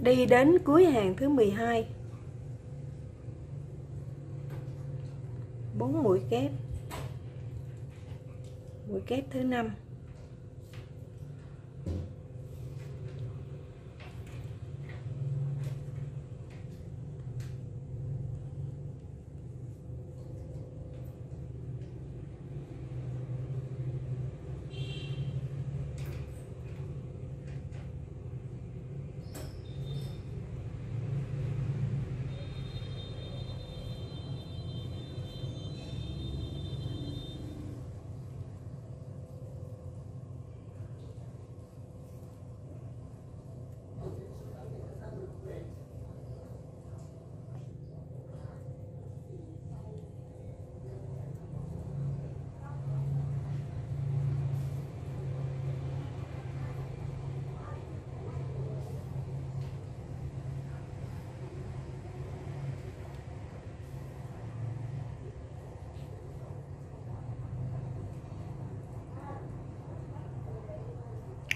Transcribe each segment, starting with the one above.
đi đến cuối hàng thứ 12, 4 mũi kép, mũi kép thứ 5,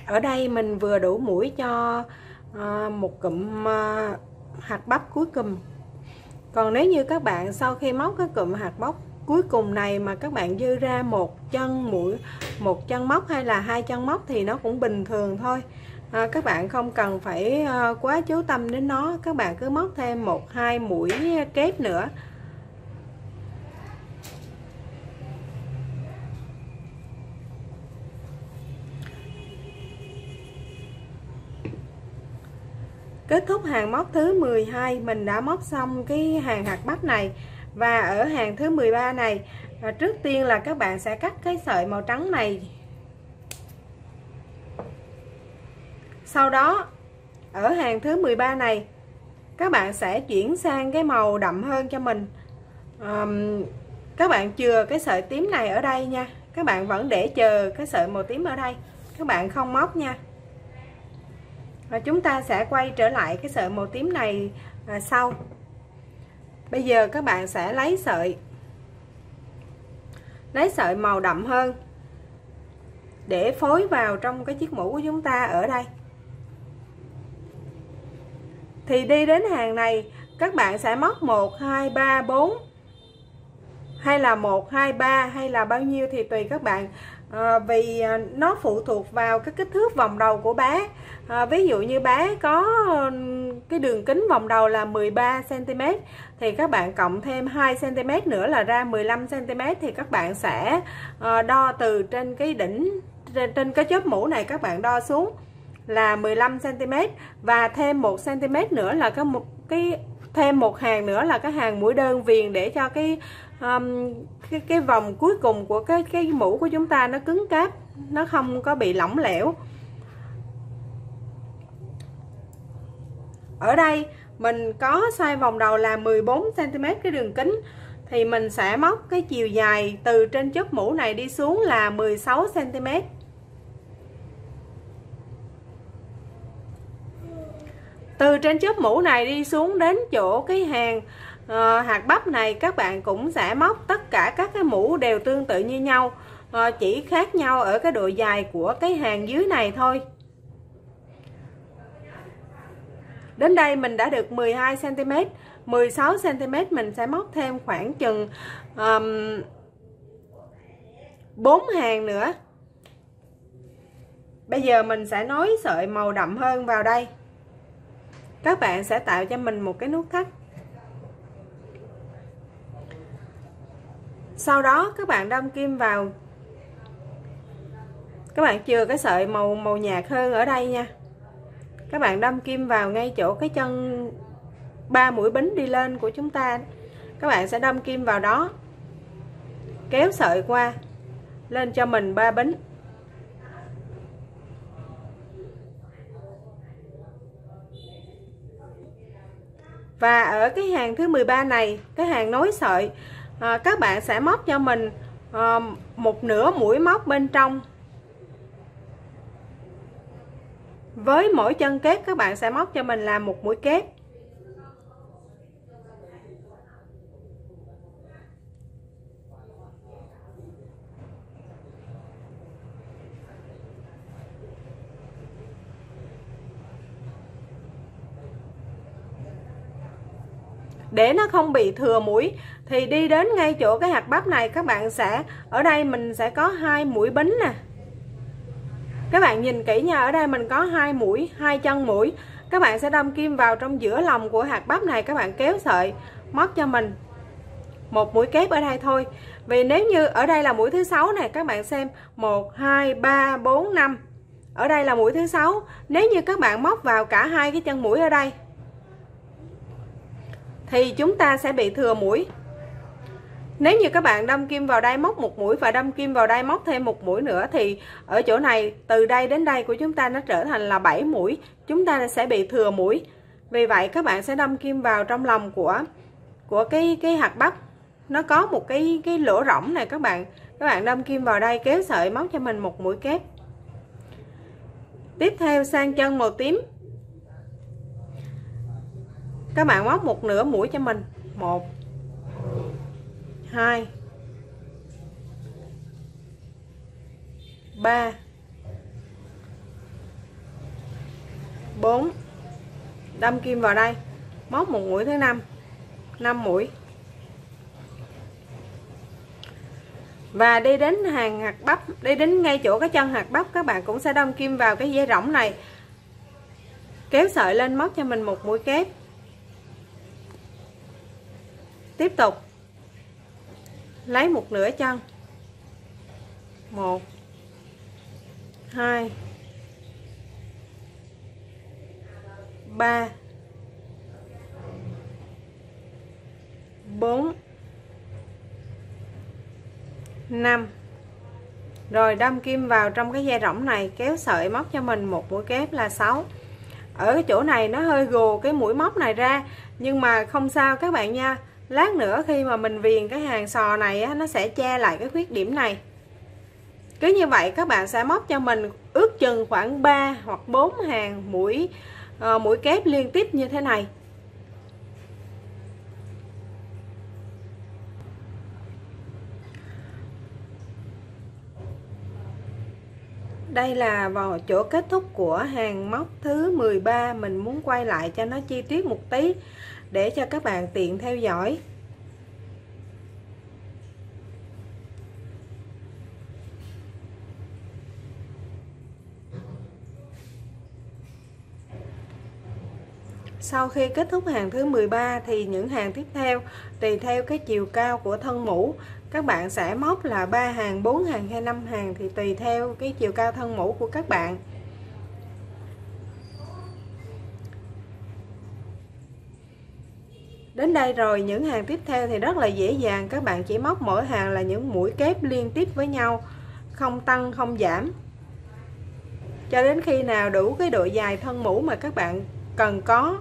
ở đây mình vừa đủ mũi cho một cụm hạt bắp cuối cùng. Còn nếu như các bạn sau khi móc cái cụm hạt bắp cuối cùng này mà các bạn dư ra một chân móc hay là 2 chân móc thì nó cũng bình thường thôi. Các bạn không cần phải quá chú tâm đến nó, các bạn cứ móc thêm 1-2 mũi kép nữa. Kết thúc hàng móc thứ 12, mình đã móc xong cái hàng hạt bắp này. Và ở hàng thứ 13 này, trước tiên là các bạn sẽ cắt cái sợi màu trắng này. Sau đó, ở hàng thứ 13 này, các bạn sẽ chuyển sang cái màu đậm hơn cho mình. Các bạn chừa cái sợi tím này ở đây nha. Các bạn vẫn để chờ cái sợi màu tím ở đây. Các bạn không móc nha. Và chúng ta sẽ quay trở lại cái sợi màu tím này sau. Bây giờ các bạn sẽ lấy sợi màu đậm hơn để phối vào trong cái chiếc mũ của chúng ta ở đây. Thì đi đến hàng này các bạn sẽ móc 1, 2, 3, 4 hay là 1, 2, 3 hay là bao nhiêu thì tùy các bạn. Vì nó phụ thuộc vào cái kích thước vòng đầu của bé. Ví dụ như bé có cái đường kính vòng đầu là 13 cm thì các bạn cộng thêm 2 cm nữa là ra 15 cm thì các bạn sẽ đo từ trên cái đỉnh, trên cái chóp mũ này các bạn đo xuống là 15 cm và thêm 1 cm nữa là thêm một hàng nữa là cái hàng mũi đơn viền để cho cái vòng cuối cùng của cái mũ của chúng ta nó cứng cáp, nó không có bị lỏng lẻo. Ở đây mình có size vòng đầu là 14 cm cái đường kính thì mình sẽ móc cái chiều dài từ trên chóp mũ này đi xuống là 16 cm. Từ trên chóp mũ này đi xuống đến chỗ cái hàng hạt bắp này các bạn cũng sẽ móc tất cả các cái mũ đều tương tự như nhau, chỉ khác nhau ở cái độ dài của cái hàng dưới này thôi. Đến đây mình đã được 12 cm, 16 cm mình sẽ móc thêm khoảng chừng 4 hàng nữa. Bây giờ mình sẽ nối sợi màu đậm hơn vào đây. Các bạn sẽ tạo cho mình một cái nút thắt. Sau đó các bạn đâm kim vào. Các bạn chừa cái sợi màu nhạt hơn ở đây nha. Các bạn đâm kim vào ngay chỗ cái chân 3 mũi bính đi lên của chúng ta. Các bạn sẽ đâm kim vào đó. Kéo sợi qua lên cho mình 3 bính. Và ở cái hàng thứ 13 này, cái hàng nối sợi, các bạn sẽ móc cho mình một nửa mũi móc bên trong. Với mỗi chân kép các bạn sẽ móc cho mình là một mũi kép. để nó không bị thừa mũi thì đi đến ngay chỗ cái hạt bắp này, các bạn sẽ ở đây mình sẽ có 2 mũi bính nè. Các bạn nhìn kỹ nha, ở đây mình có 2 mũi, 2 chân mũi. Các bạn sẽ đâm kim vào trong giữa lòng của hạt bắp này, các bạn kéo sợi móc cho mình một mũi kép ở đây thôi. Vì nếu như ở đây là mũi thứ 6 này, các bạn xem 1 2 3 4 5. Ở đây là mũi thứ 6. Nếu như các bạn móc vào cả 2 cái chân mũi ở đây thì chúng ta sẽ bị thừa mũi. Nếu như các bạn đâm kim vào đây móc một mũi và đâm kim vào đây móc thêm một mũi nữa thì ở chỗ này từ đây đến đây của chúng ta nó trở thành là 7 mũi, chúng ta sẽ bị thừa mũi. Vì vậy các bạn sẽ đâm kim vào trong lòng của cái hạt bắp, nó có một cái lỗ rỗng này, các bạn đâm kim vào đây, kéo sợi móc cho mình một mũi kép. Tiếp theo sang chân màu tím, các bạn móc một nửa mũi cho mình, 1 2 3 4, đâm kim vào đây móc một mũi thứ 5, 5 mũi và đi đến hàng hạt bắp, đi đến ngay chỗ cái chân hạt bắp, các bạn cũng sẽ đâm kim vào cái dây rỗng này, kéo sợi lên móc cho mình một mũi kép. Tiếp tục lấy một nửa chân, 1 2 3 4 5, rồi đâm kim vào trong cái dây rỗng này, kéo sợi móc cho mình một mũi kép là 6. Ở cái chỗ này nó hơi gồ cái mũi móc này ra, nhưng mà không sao các bạn nha. Lát nữa khi mà mình viền cái hàng sò này á, nó sẽ che lại cái khuyết điểm này. Cứ như vậy các bạn sẽ móc cho mình ước chừng khoảng 3 hoặc 4 hàng mũi kép liên tiếp như thế này. Đây là vào chỗ kết thúc của hàng móc thứ 13. Mình muốn quay lại cho nó chi tiết một tí để cho các bạn tiện theo dõi. Sau khi kết thúc hàng thứ 13 thì những hàng tiếp theo tùy theo cái chiều cao của thân mũ, các bạn sẽ móc là 3 hàng, 4 hàng hay 5 hàng thì tùy theo cái chiều cao thân mũ của các bạn. Đến đây rồi, những hàng tiếp theo thì rất là dễ dàng, các bạn chỉ móc mỗi hàng là những mũi kép liên tiếp với nhau, không tăng không giảm, cho đến khi nào đủ cái độ dài thân mũ mà các bạn cần có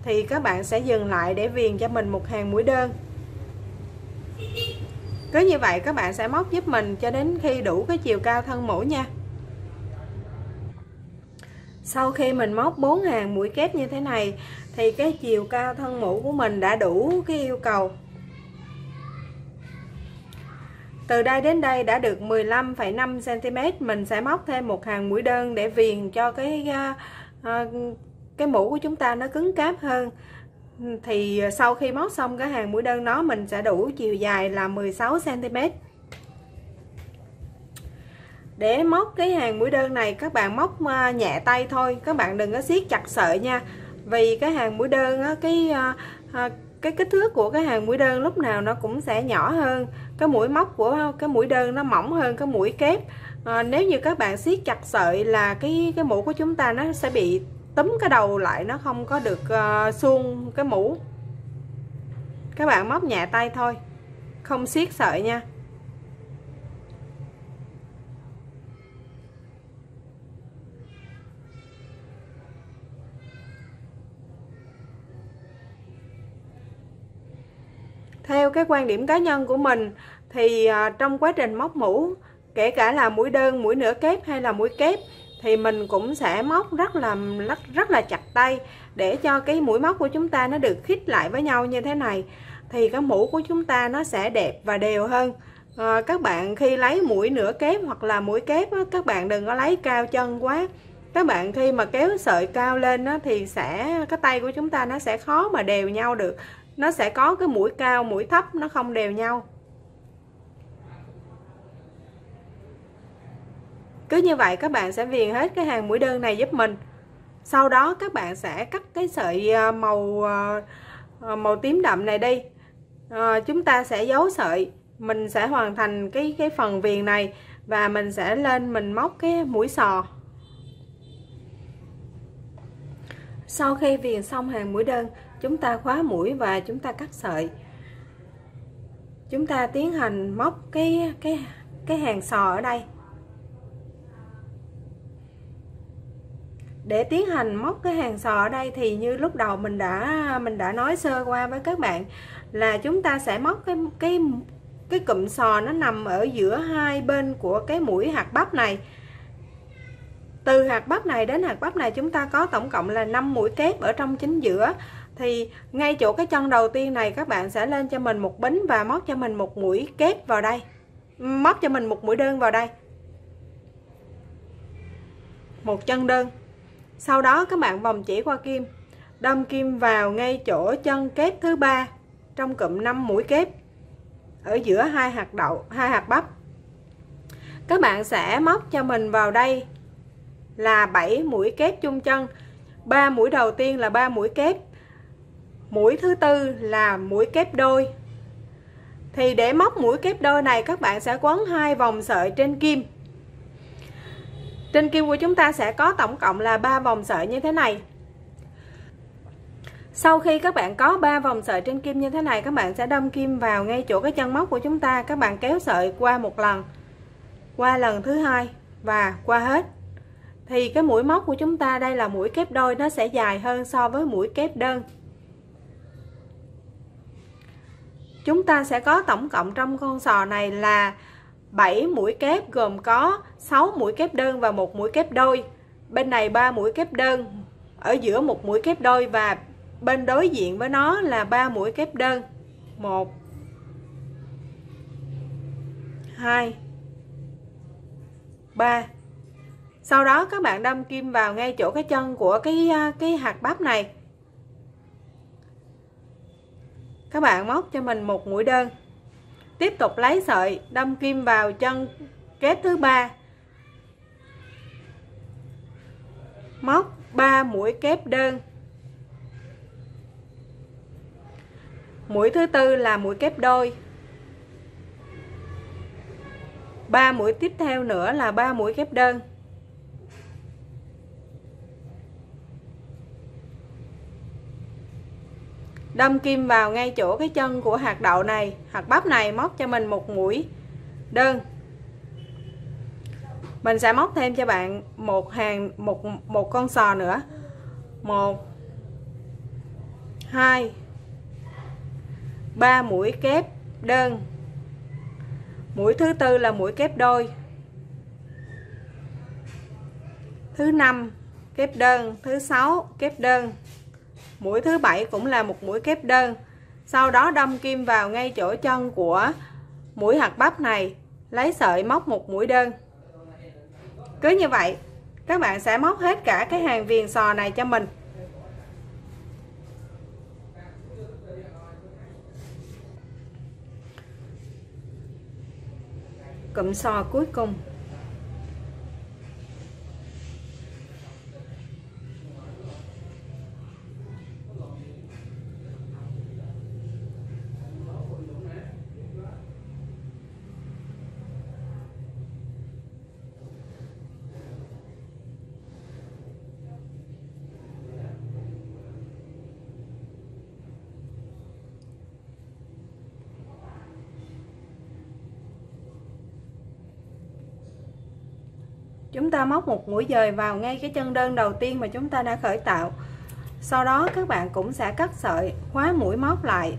thì các bạn sẽ dừng lại để viền cho mình một hàng mũi đơn. Cứ như vậy các bạn sẽ móc giúp mình cho đến khi đủ cái chiều cao thân mũ nha. Sau khi mình móc 4 hàng mũi kép như thế này thì cái chiều cao thân mũ của mình đã đủ cái yêu cầu. Từ đây đến đây đã được 15,5 cm, mình sẽ móc thêm một hàng mũi đơn để viền cho cái mũ của chúng ta nó cứng cáp hơn. Thì sau khi móc xong cái hàng mũi đơn đó, mình sẽ đủ chiều dài là 16 cm. Để móc cái hàng mũi đơn này các bạn móc nhẹ tay thôi, các bạn đừng có siết chặt sợi nha. Vì cái hàng mũi đơn á, cái kích thước của cái hàng mũi đơn lúc nào nó cũng sẽ nhỏ hơn, cái mũi móc của cái mũi đơn nó mỏng hơn cái mũi kép. Nếu như các bạn siết chặt sợi là cái mũ của chúng ta nó sẽ bị túm cái đầu lại, nó không có được suông cái mũ. Các bạn móc nhẹ tay thôi, không siết sợi nha. Theo cái quan điểm cá nhân của mình thì trong quá trình móc mũ, kể cả là mũi đơn, mũi nửa kép hay là mũi kép, thì mình cũng sẽ móc rất là chặt tay để cho cái mũi móc của chúng ta nó được khít lại với nhau như thế này, thì cái mũ của chúng ta nó sẽ đẹp và đều hơn. Các bạn khi lấy mũi nửa kép hoặc là mũi kép á, các bạn đừng có lấy cao chân quá. Các bạn khi mà kéo sợi cao lên á, thì cái tay của chúng ta nó sẽ khó mà đều nhau được. nó sẽ có cái mũi cao mũi thấp, nó không đều nhau. Cứ như vậy các bạn sẽ viền hết cái hàng mũi đơn này giúp mình. Sau đó các bạn sẽ cắt cái sợi màu tím đậm này đi. Chúng ta sẽ giấu sợi, mình sẽ hoàn thành cái phần viền này và mình sẽ lên mình móc cái mũi sò. Sau khi viền xong hàng mũi đơn, chúng ta khóa mũi và chúng ta cắt sợi. Chúng ta tiến hành móc cái hàng sò ở đây. Để tiến hành móc cái hàng sò ở đây thì như lúc đầu mình đã nói sơ qua với các bạn là chúng ta sẽ móc cái cụm sò nó nằm ở giữa hai bên của cái mũi hạt bắp này. Từ hạt bắp này đến hạt bắp này chúng ta có tổng cộng là 5 mũi kép ở trong chính giữa. Thì ngay chỗ cái chân đầu tiên này các bạn sẽ lên cho mình một bính và móc cho mình một mũi kép vào đây. Móc cho mình một mũi đơn vào đây. Một chân đơn. Sau đó các bạn vòng chỉ qua kim, đâm kim vào ngay chỗ chân kép thứ 3 trong cụm 5 mũi kép ở giữa hai hạt bắp. Các bạn sẽ móc cho mình vào đây là 7 mũi kép chung chân. 3 mũi đầu tiên là 3 mũi kép. Mũi thứ tư là mũi kép đôi. Thì để móc mũi kép đôi này các bạn sẽ quấn 2 vòng sợi trên kim. Trên kim của chúng ta sẽ có tổng cộng là 3 vòng sợi như thế này. Sau khi các bạn có 3 vòng sợi trên kim như thế này, các bạn sẽ đâm kim vào ngay chỗ cái chân móc của chúng ta. Các bạn kéo sợi qua một lần, qua lần thứ hai và qua hết. Thì cái mũi móc của chúng ta đây là mũi kép đôi, nó sẽ dài hơn so với mũi kép đơn. Chúng ta sẽ có tổng cộng trong con sò này là 7 mũi kép, gồm có 6 mũi kép đơn và 1 mũi kép đôi. Bên này 3 mũi kép đơn, ở giữa 1 mũi kép đôi và bên đối diện với nó là 3 mũi kép đơn. 1 2 3. Sau đó các bạn đâm kim vào ngay chỗ cái chân của cái hạt bắp này. Các bạn móc cho mình một mũi đơn. Tiếp tục lấy sợi đâm kim vào chân kép thứ 3. Móc 3 mũi kép đơn. Mũi thứ tư là mũi kép đôi. 3 mũi tiếp theo nữa là 3 mũi kép đơn. Đâm kim vào ngay chỗ cái chân của hạt đậu này, hạt bắp này, móc cho mình một mũi đơn. Mình sẽ móc thêm cho bạn một con sò nữa. 1 2 3 mũi kép đơn. Mũi thứ tư là mũi kép đôi. Thứ 5 kép đơn, thứ 6 kép đơn. Mũi thứ 7 cũng là một mũi kép đơn. Sau đó đâm kim vào ngay chỗ chân của mũi hạt bắp này, lấy sợi móc một mũi đơn. Cứ như vậy các bạn sẽ móc hết cả cái hàng viền sò này cho mình. Cụm sò cuối cùng. Chúng ta móc một mũi dời vào ngay cái chân đơn đầu tiên mà chúng ta đã khởi tạo. Sau đó các bạn cũng sẽ cắt sợi, khóa mũi móc lại.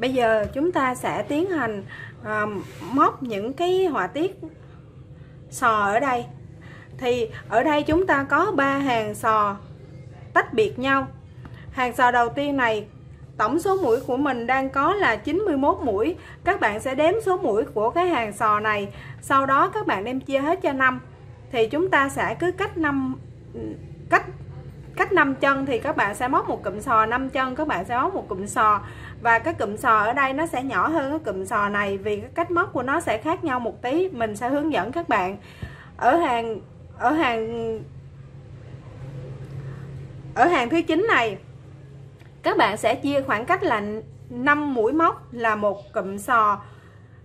Bây giờ chúng ta sẽ tiến hành móc những cái họa tiết sò ở đây. Thì ở đây chúng ta có 3 hàng sò tách biệt nhau. Hàng sò đầu tiên này tổng số mũi của mình đang có là 91 mũi. Các bạn sẽ đếm số mũi của cái hàng sò này, sau đó các bạn đem chia hết cho 5. Thì chúng ta sẽ cứ cách 5 chân thì các bạn sẽ móc một cụm sò, 5 chân các bạn sẽ móc một cụm sò. Và cái cụm sò ở đây nó sẽ nhỏ hơn cái cụm sò này, vì cái cách móc của nó sẽ khác nhau một tí. Mình sẽ hướng dẫn các bạn. Ở hàng thứ 9 này các bạn sẽ chia khoảng cách là 5 mũi móc là một cụm sò.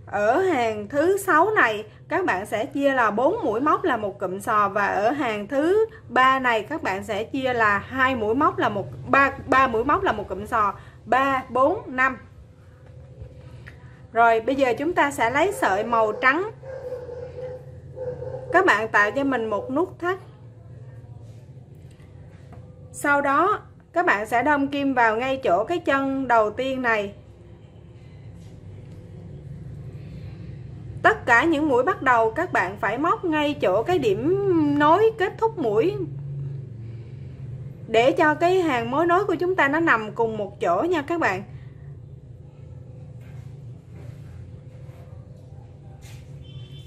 Ở hàng thứ 6 này các bạn sẽ chia là 4 mũi móc là một cụm sò. Và ở hàng thứ 3 này các bạn sẽ chia là 2 mũi móc là ba mũi móc là một cụm sò. 3, 4, 5. Rồi bây giờ chúng ta sẽ lấy sợi màu trắng. Các bạn tạo cho mình một nút thắt. Sau đó các bạn sẽ đâm kim vào ngay chỗ cái chân đầu tiên này. Tất cả những mũi bắt đầu các bạn phải móc ngay chỗ cái điểm nối kết thúc mũi, để cho cái hàng mối nối của chúng ta nó nằm cùng một chỗ nha các bạn.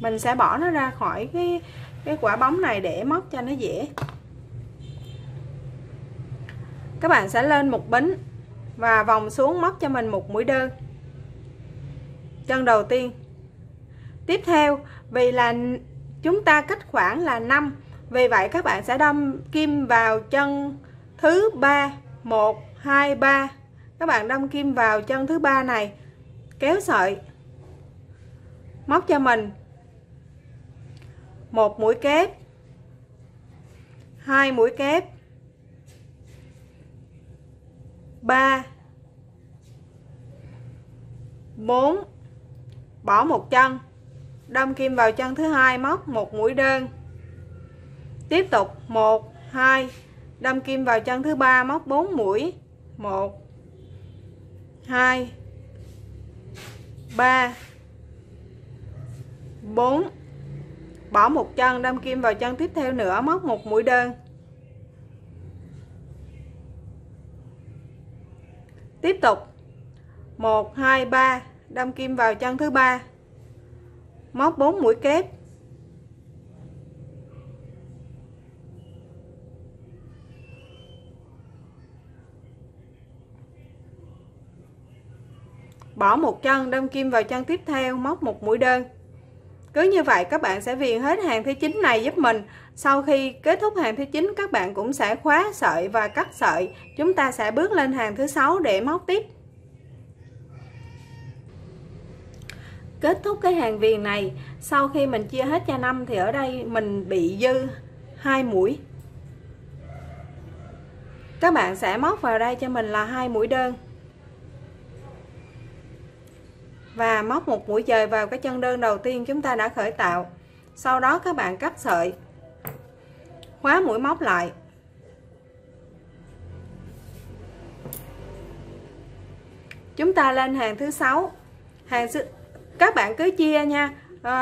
Mình sẽ bỏ nó ra khỏi cái quả bóng này để móc cho nó dễ. Các bạn sẽ lên một bính và vòng xuống móc cho mình một mũi đơn chân đầu tiên. Tiếp theo, vì là chúng ta cách khoảng là 5, vì vậy các bạn sẽ đâm kim vào chân thứ 3. 1, 2, 3. Các bạn đâm kim vào chân thứ 3 này, kéo sợi, móc cho mình một mũi kép, 2 mũi kép, 3, 4, bỏ một chân, đâm kim vào chân thứ 2, móc một mũi đơn. Tiếp tục 1, 2, đâm kim vào chân thứ 3, móc 4 mũi. 1, 2, 3, 4, bỏ một chân, đâm kim vào chân tiếp theo nữa, móc một mũi đơn. Tiếp tục 1, 2, 3, đâm kim vào chân thứ 3, móc 4 mũi kép. Bỏ một chân, đâm kim vào chân tiếp theo, móc một mũi đơn. Cứ như vậy các bạn sẽ viền hết hàng thứ 9 này giúp mình. Sau khi kết thúc hàng thứ 9 các bạn cũng sẽ khóa sợi và cắt sợi. Chúng ta sẽ bước lên hàng thứ 6 để móc tiếp. Kết thúc cái hàng viền này, sau khi mình chia hết cho 5 thì ở đây mình bị dư 2 mũi. Các bạn sẽ móc vào đây cho mình là 2 mũi đơn. Và móc một mũi dời vào cái chân đơn đầu tiên chúng ta đã khởi tạo. Sau đó các bạn cắt sợi, khóa mũi móc lại. Chúng ta lên hàng thứ 6. Các bạn cứ chia nha.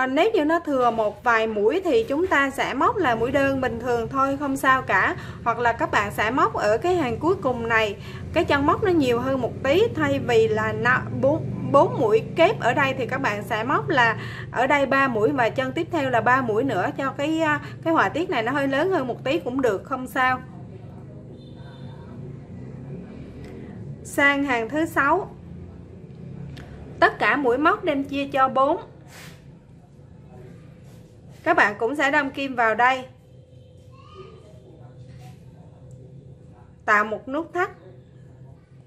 Nếu như nó thừa một vài mũi thì chúng ta sẽ móc là mũi đơn bình thường thôi, không sao cả. Hoặc là các bạn sẽ móc ở cái hàng cuối cùng này, cái chân móc nó nhiều hơn một tí, thay vì là 4 mũi kép ở đây thì các bạn sẽ móc là ở đây 3 mũi và chân tiếp theo là 3 mũi nữa, cho cái họa tiết này nó hơi lớn hơn một tí cũng được, không sao. Sang hàng thứ 6. Tất cả mũi móc đem chia cho 4. Các bạn cũng sẽ đâm kim vào đây, tạo một nút thắt,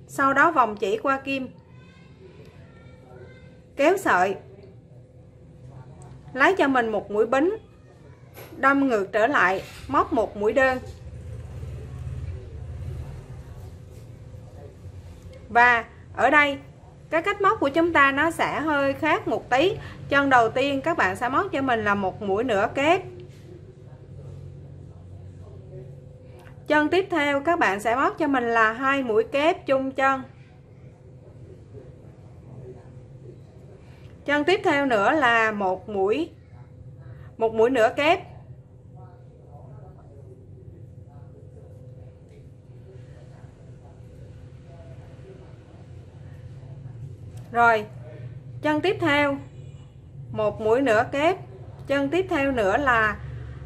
sau đó vòng chỉ qua kim, kéo sợi, lấy cho mình một mũi bính, đâm ngược trở lại, móc một mũi đơn. Và ở đây cái cách móc của chúng ta nó sẽ hơi khác một tí. Chân đầu tiên các bạn sẽ móc cho mình là một mũi nửa kép. Chân tiếp theo các bạn sẽ móc cho mình là 2 mũi kép chung chân. Chân tiếp theo nữa là một mũi 1 mũi nửa kép. Rồi, chân tiếp theo 1 mũi nửa kép, chân tiếp theo nữa là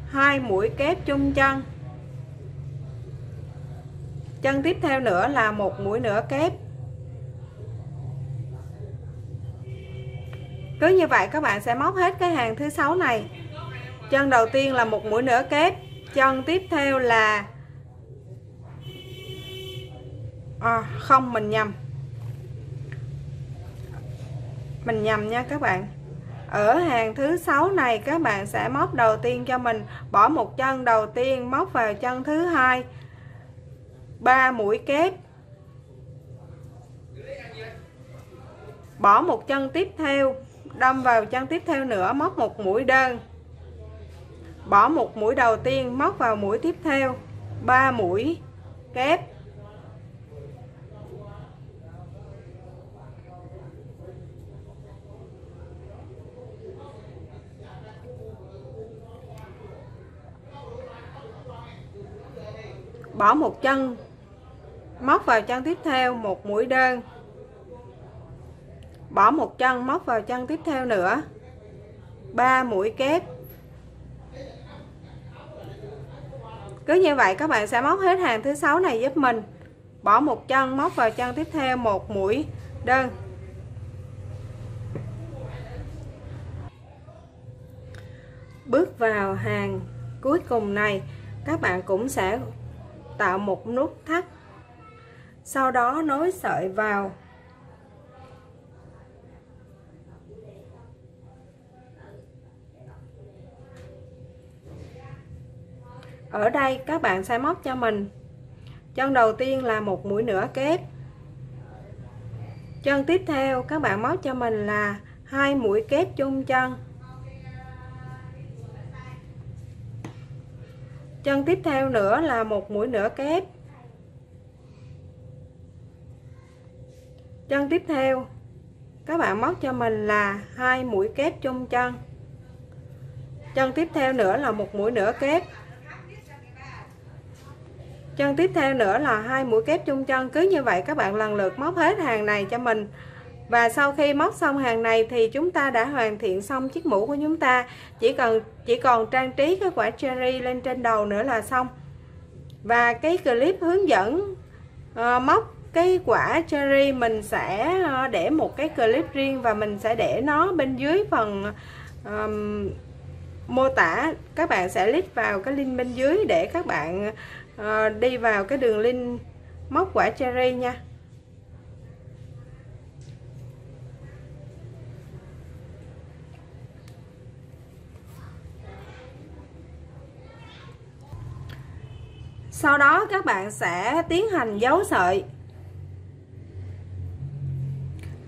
2 mũi kép chung chân. Chân tiếp theo nữa là 1 mũi nửa kép. Cứ như vậy các bạn sẽ móc hết cái hàng thứ 6 này. Chân đầu tiên là 1 mũi nửa kép, chân tiếp theo là không, mình nhầm nha các bạn. Ở hàng thứ 6 này các bạn sẽ móc đầu tiên cho mình, bỏ một chân đầu tiên móc vào chân thứ hai 3 mũi kép, bỏ một chân tiếp theo đâm vào chân tiếp theo nữa, móc một mũi đơn, bỏ một mũi đầu tiên móc vào mũi tiếp theo 3 mũi kép, bỏ một chân móc vào chân tiếp theo 1 mũi đơn, bỏ một chân móc vào chân tiếp theo nữa 3 mũi kép. Cứ như vậy các bạn sẽ móc hết hàng thứ 6 này giúp mình. Bỏ một chân móc vào chân tiếp theo 1 mũi đơn. Bước vào hàng cuối cùng này các bạn cũng sẽ tạo một nút thắt, sau đó nối sợi vào. Ở đây các bạn sẽ móc cho mình chân đầu tiên là 1 mũi nửa kép, chân tiếp theo các bạn móc cho mình là 2 mũi kép chung chân, chân tiếp theo nữa là 1 mũi nửa kép, chân tiếp theo các bạn móc cho mình là 2 mũi kép chung chân, chân tiếp theo nữa là 1 mũi nửa kép, chân tiếp theo nữa là 2 mũi kép chung chân. Cứ như vậy các bạn lần lượt móc hết hàng này cho mình. Và sau khi móc xong hàng này thì chúng ta đã hoàn thiện xong chiếc mũ của chúng ta. Chỉ còn trang trí cái quả cherry lên trên đầu nữa là xong. Và cái clip hướng dẫn móc cái quả cherry mình sẽ để một cái clip riêng, và mình sẽ để nó bên dưới phần mô tả. Các bạn sẽ click vào cái link bên dưới để các bạn đi vào cái đường link móc quả cherry nha. Sau đó các bạn sẽ tiến hành giấu sợi.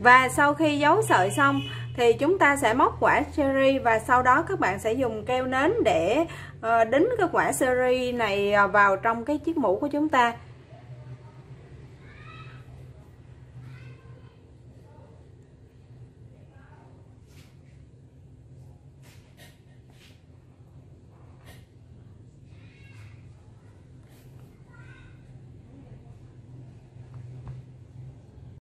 Và sau khi giấu sợi xong thì chúng ta sẽ móc quả cherry, và sau đó các bạn sẽ dùng keo nến để đính cái quả cherry này vào trong cái chiếc mũ của chúng ta.